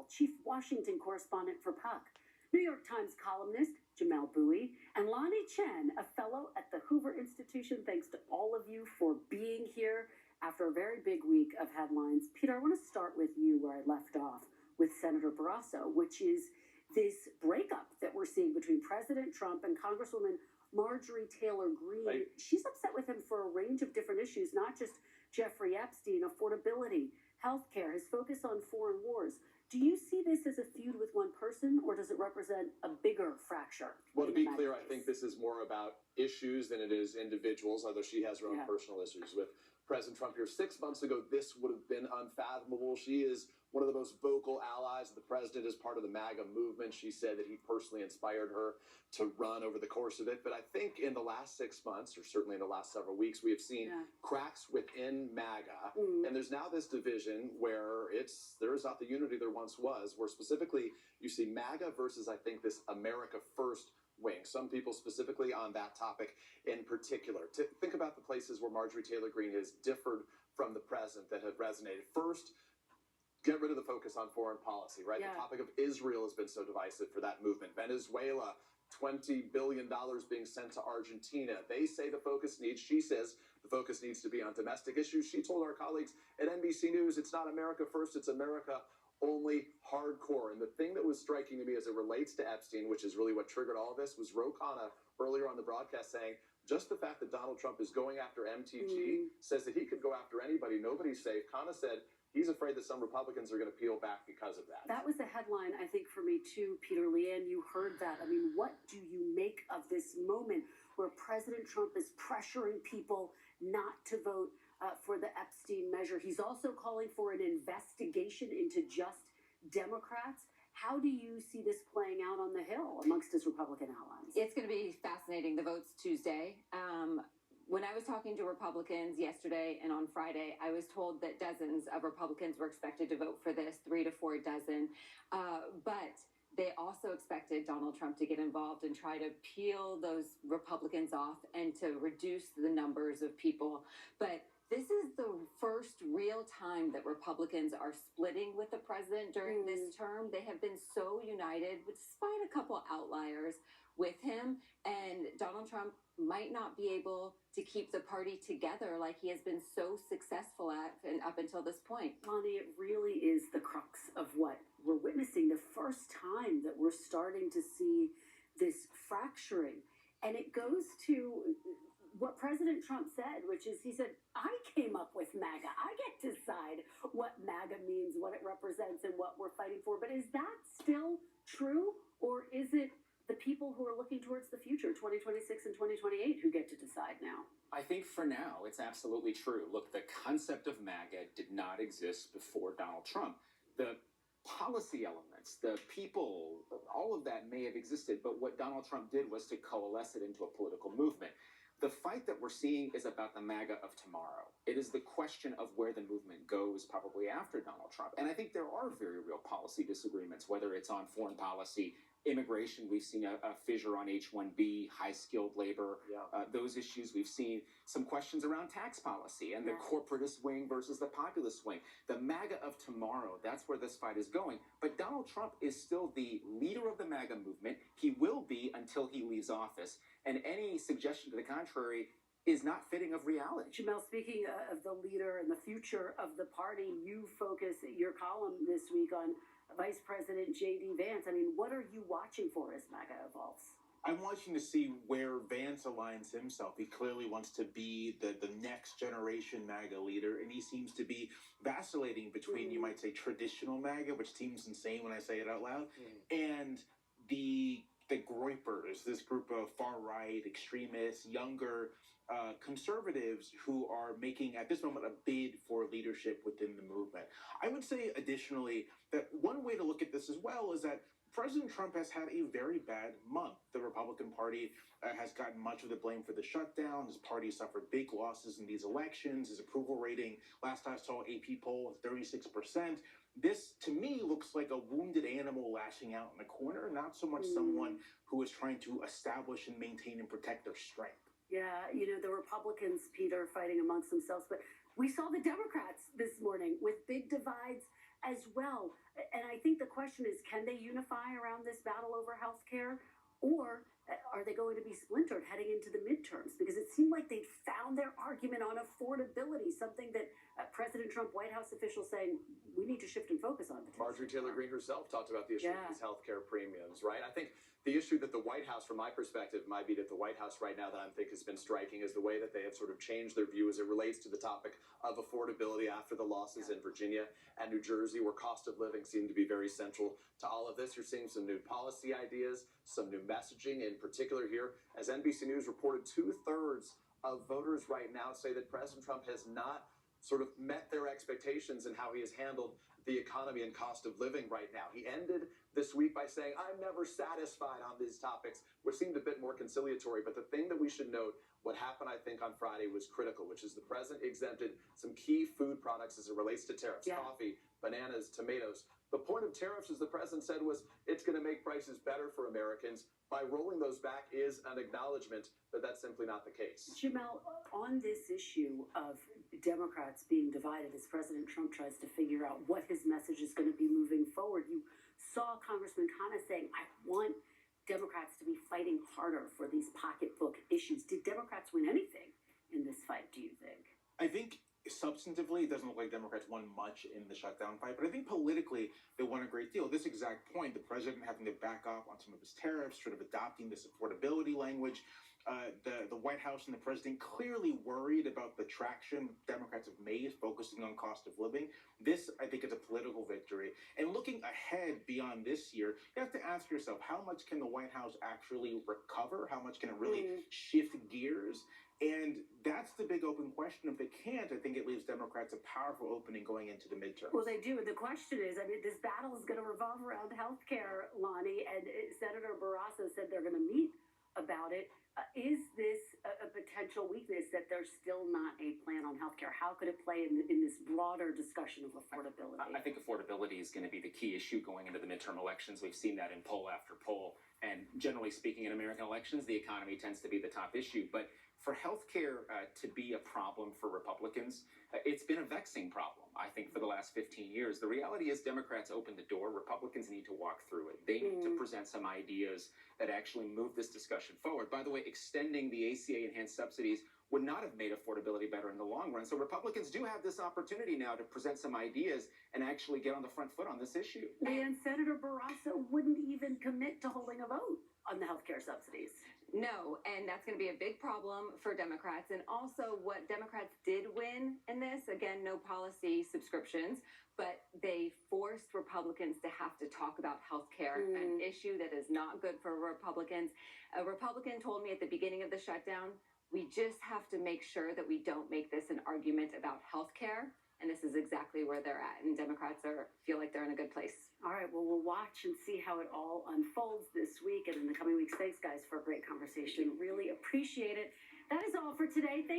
Bell, chief Washington correspondent for Puck, New York Times columnist Jamelle Bouie, and Lonnie Chen, a fellow at the Hoover Institution. Thanks to all of you for being here after a very big week of headlines. Peter, I want to start with you where I left off with Senator Barrasso, which is this breakup that we're seeing between President Trump and Congresswoman Marjorie Taylor Greene. Right. She's upset with him for a range of different issues, not just Jeffrey Epstein, affordability, healthcare, his focus on foreign wars. Do you see this as a feud with one person, or does it represent a bigger fracture? Well, to be clear, I think this is more about issues than it is individuals, although she has her own personal issues with President Trump here. 6 months ago, this would have been unfathomable. She is one of the most vocal allies of the president as part of the MAGA movement. She said that he personally inspired her to run over the course of it. But I think in the last 6 months, or certainly in the last several weeks, we have seen cracks within MAGA. And there's now this division where there is not the unity there once was, where specifically you see MAGA versus, I think, this America First wing. Some people specifically on that topic in particular. To think about the places where Marjorie Taylor Greene has differed from the president that have resonated. First, get rid of the focus on foreign policy, right? The topic of Israel has been so divisive for that movement. Venezuela, $20 billion being sent to Argentina. They say she says the focus needs to be on domestic issues. She told our colleagues at NBC News, it's not America first, it's America only hardcore. And the thing that was striking to me as it relates to Epstein, which is really what triggered all of this, was Ro Khanna earlier on the broadcast saying, just the fact that Donald Trump is going after MTG says that he could go after anybody. Nobody's safe. Khanna said he's afraid that some Republicans are going to peel back because of that. That was the headline, I think, for me too, Peter. Leanne, you heard that. I mean, what do you make of this moment where President Trump is pressuring people not to vote for the Epstein measure? He's also calling for an investigation into just Democrats. How do you see this playing out on the Hill amongst his Republican allies? It's going to be fascinating. The vote's Tuesday. When I was talking to Republicans yesterday and on Friday, I was told that dozens of Republicans were expected to vote for this, 3 to 4 dozen. But they also expected Donald Trump to get involved and try to peel those Republicans off and to reduce the numbers of people. But this is the first real time that Republicans are splitting with the president during this term. They have been so united, despite a couple outliers with him. And Donald Trump might not be able to keep the party together like he has been so successful at and up until this point. Lonnie, it really is the crux of what we're witnessing. The first time that we're starting to see this fracturing. And it goes to what President Trump said, which is, he said, I came up with MAGA. I get to decide what MAGA means, what it represents, and what we're fighting for. But is that still true? Or is it the people who are looking towards the future, 2026 and 2028, who get to decide now? I think for now, it's absolutely true. Look, the concept of MAGA did not exist before Donald Trump. The policy elements, the people, all of that may have existed, but what Donald Trump did was to coalesce it into a political movement. The fight that we're seeing is about the MAGA of tomorrow. It is the question of where the movement goes probably after Donald Trump. And I think there are very real policy disagreements, whether it's on foreign policy, immigration. We've seen a fissure on H-1B, high-skilled labor, those issues. We've seen some questions around tax policy and the corporatist wing versus the populist wing. The MAGA of tomorrow, that's where this fight is going. But Donald Trump is still the leader of the MAGA movement. He will be until he leaves office. And any suggestion to the contrary is not fitting of reality. Jamelle, speaking of the leader and the future of the party, you focus your column this week on Vice President J.D. Vance. I mean, what are you watching for as MAGA evolves? I'm watching to see where Vance aligns himself. He clearly wants to be the next generation MAGA leader, and he seems to be vacillating between, you might say, traditional MAGA, which seems insane when I say it out loud, and the Groypers, this group of far-right extremists, younger conservatives who are making, at this moment, a bid for leadership within the movement. I would say, additionally, that one way to look at this as well is that President Trump has had a very bad month. The Republican Party has gotten much of the blame for the shutdown. His party suffered big losses in these elections. His approval rating, last I saw AP poll, was 36%. This, to me, looks like a wounded animal lashing out in the corner, not so much someone who is trying to establish and maintain and protect their strength. Yeah, you know, the Republicans, Peter, fighting amongst themselves, but we saw the Democrats this morning with big divides as well. And I think the question is, can they unify around this battle over healthcare? Or are they going to be splintered heading into the midterms? Because it seemed like they'd found their argument on affordability, something that President Trump, White House officials saying we need to shift and focus on. Marjorie Taylor Greene herself talked about the issue Yeah. of these healthcare premiums, right? I think the issue that the White House, from my perspective, my beat at the White House right now that I think has been striking is the way that they have sort of changed their view as it relates to the topic of affordability after the losses in Virginia and New Jersey, where cost of living seemed to be very central to all of this. You're seeing some new policy ideas, some new messaging, in particular here. As NBC News reported, 2/3 of voters right now say that President Trump has not sort of met their expectations in how he has handled the economy and cost of living right now. He ended this week by saying, I'm never satisfied on these topics, which seemed a bit more conciliatory. But the thing that we should note, what happened, I think, on Friday was critical, which is the president exempted some key food products as it relates to tariffs, coffee, bananas, tomatoes. The point of tariffs, as the president said, was it's going to make prices better for Americans. By rolling those back is an acknowledgement that that's simply not the case. Jamel, on this issue of Democrats being divided as President Trump tries to figure out what his message is going to be moving forward, you saw Congressman Khanna saying, I want Democrats to be fighting harder for these pocketbook issues. Did Democrats win anything in this fight, do you think? I think substantively, it doesn't look like Democrats won much in the shutdown fight, but I think politically, they won a great deal. This exact point, the president having to back off on some of his tariffs, sort of adopting this affordability language. The White House and the president clearly worried about the traction Democrats have made focusing on cost of living. This, I think, is a political victory. And looking ahead beyond this year, you have to ask yourself, how much can the White House actually recover? How much can it really shift gears? And that's the big open question. If they can't, I think it leaves Democrats a powerful opening going into the midterms. Well, they do. And the question is, I mean, this battle is going to revolve around health care, Lonnie, and Senator Barrasso said they're going to meet about it. Is this a potential weakness that there's still not a plan on healthcare? How could it play in this broader discussion of affordability? I think affordability is going to be the key issue going into the midterm elections. We've seen that in poll after poll. And generally speaking, in American elections, the economy tends to be the top issue. But for healthcare to be a problem for Republicans, it's been a vexing problem, I think, for the last 15 years. The reality is Democrats open the door. Republicans need to walk through it. They need to present some ideas that actually move this discussion forward. By the way, extending the ACA enhanced subsidies would not have made affordability better in the long run. So Republicans do have this opportunity now to present some ideas and actually get on the front foot on this issue. And Senator Barrasso wouldn't even commit to holding a vote on the healthcare subsidies. No, and that's going to be a big problem for Democrats. And also, what Democrats did win in this, again, no policy subscriptions, but they forced Republicans to have to talk about health care, an issue that is not good for Republicans. A Republican told me at the beginning of the shutdown, we just have to make sure that we don't make this an argument about health care. And this is exactly where they're at. And Democrats feel like they're in a good place. All right, well, we'll watch and see how it all unfolds this week and in the coming weeks. Thanks, guys, for a great conversation. Really appreciate it. That is all for today.